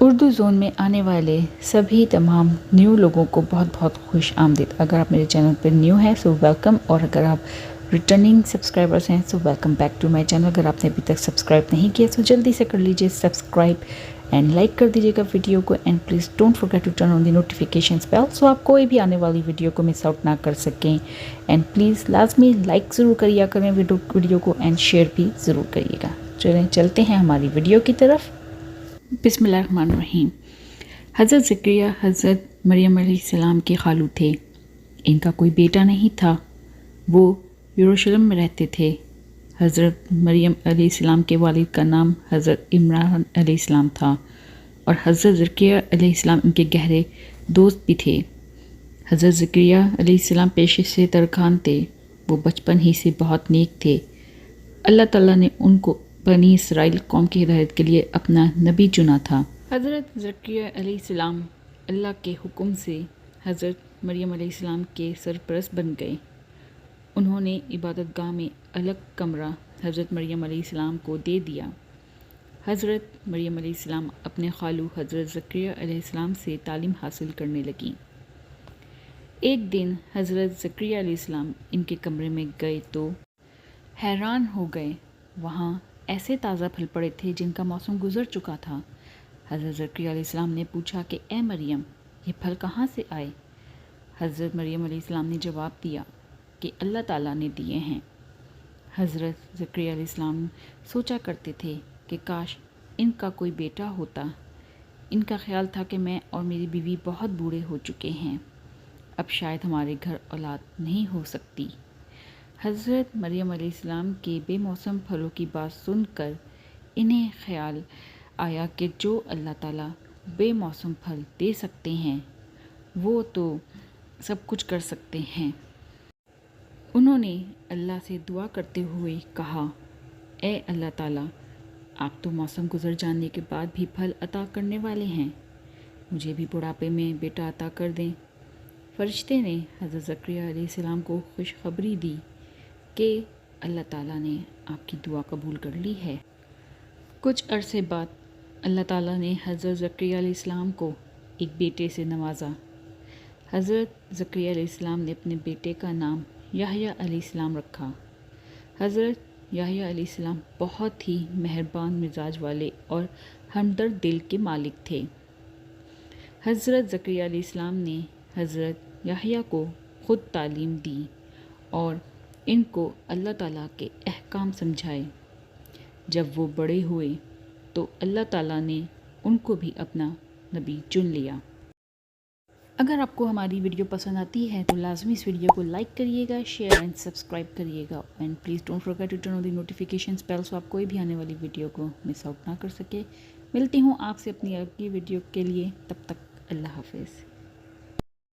Urdu zone میں آنے والے سبھی تمام نیو لوگوں کو بہت بہت خوش آمدید۔ اگر آپ میرے چینل پر نیو ہیں سو ویلکم، اور اگر آپ ریٹرننگ سبسکرائبرز ہیں so welcome back to my channel. اگر آپ نے ابھی تک سبسکرائب نہیں کیا تو جلدی سے کر لیجئے سبسکرائب اینڈ لائک کر دیجیے گا ویڈیو کو، and please don't forget to turn on the notifications bell so آپ کوئی بھی آنے والی ویڈیو کو مس آؤٹ نہ کر سکیں، اینڈ پلیز لازمی لائک ضرور کریا کریں ویڈیو کو، اینڈ شیئر بھی ضرور کریے گا۔ چلیں چلتے ہیں ہماری ویڈیو کی طرف۔ بسم اللہ الرحمن الرحیم۔ حضرت زکریا حضرت مریم علیہ السلام کے خالو تھے۔ ان کا کوئی بیٹا نہیں تھا، وہ یروشلم میں رہتے تھے۔ حضرت مریم علیہ السلام کے والد کا نام حضرت عمران علیہ السلام تھا، اور حضرت زکریا علیہ السلام ان کے گہرے دوست بھی تھے۔ حضرت زکریا علیہ السلام پیشے سے ترکھان تھے، وہ بچپن ہی سے بہت نیک تھے۔ اللہ تعالیٰ نے ان کو بنی اسرائیل قوم کی ہدایت کے لیے اپنا نبی چنا تھا۔ حضرت زکریا علیہ السلام اللہ کے حکم سے حضرت مریم علیہ السلام کے سرپرست بن گئے۔ انہوں نے عبادت گاہ میں الگ کمرہ حضرت مریم علیہ السلام کو دے دیا۔ حضرت مریم علیہ السلام اپنے خالو حضرت زکریا علیہ السلام سے تعلیم حاصل کرنے لگیں۔ ایک دن حضرت زکریا علیہ السلام ان کے کمرے میں گئے تو حیران ہو گئے، وہاں ایسے تازہ پھل پڑے تھے جن کا موسم گزر چکا تھا۔ حضرت زکریا علیہ السلام نے پوچھا کہ اے مریم، یہ پھل کہاں سے آئے؟ حضرت مریم علیہ السلام نے جواب دیا کہ اللہ تعالیٰ نے دیے ہیں۔ حضرت زکریا علیہ السلام سوچا کرتے تھے کہ کاش ان کا کوئی بیٹا ہوتا۔ ان کا خیال تھا کہ میں اور میری بیوی بہت بوڑھے ہو چکے ہیں، اب شاید ہمارے گھر اولاد نہیں ہو سکتی۔ حضرت مریم علیہ السلام کے بے موسم پھلوں کی بات سن کر انہیں خیال آیا کہ جو اللہ تعالیٰ بے موسم پھل دے سکتے ہیں وہ تو سب کچھ کر سکتے ہیں۔ انہوں نے اللہ سے دعا کرتے ہوئے کہا، اے اللہ تعالیٰ، آپ تو موسم گزر جانے کے بعد بھی پھل عطا کرنے والے ہیں، مجھے بھی بڑھاپے میں بیٹا عطا کر دیں۔ فرشتے نے حضرت زکریا علیہ السلام کو خوشخبری دی کہ اللہ تعالیٰ نے آپ کی دعا قبول کر لی ہے۔ کچھ عرصے بعد اللہ تعالیٰ نے حضرت زکریا علیہ السلام کو ایک بیٹے سے نوازا۔ حضرت زکریا علیہ السلام نے اپنے بیٹے کا نام یحییٰ علیہ السلام رکھا۔ حضرت یحییٰ علیہ السلام بہت ہی مہربان مزاج والے اور ہمدرد دل کے مالک تھے۔ حضرت زکریا علیہ السلام نے حضرت یحییٰ کو خود تعلیم دی اور ان کو اللہ تعالیٰ کے احکام سمجھائے۔ جب وہ بڑے ہوئے تو اللہ تعالیٰ نے ان کو بھی اپنا نبی چن لیا۔ اگر آپ کو ہماری ویڈیو پسند آتی ہے تو لازمی اس ویڈیو کو لائک کریے گا، شیئر اینڈ سبسکرائب کریے گا، and please don't forget to turn on the notifications bell so آپ کوئی بھی آنے والی ویڈیو کو مس آؤٹ نہ کر سکے۔ ملتی ہوں آپ سے اپنی اگلی ویڈیو کے لیے، تب تک اللہ حافظ۔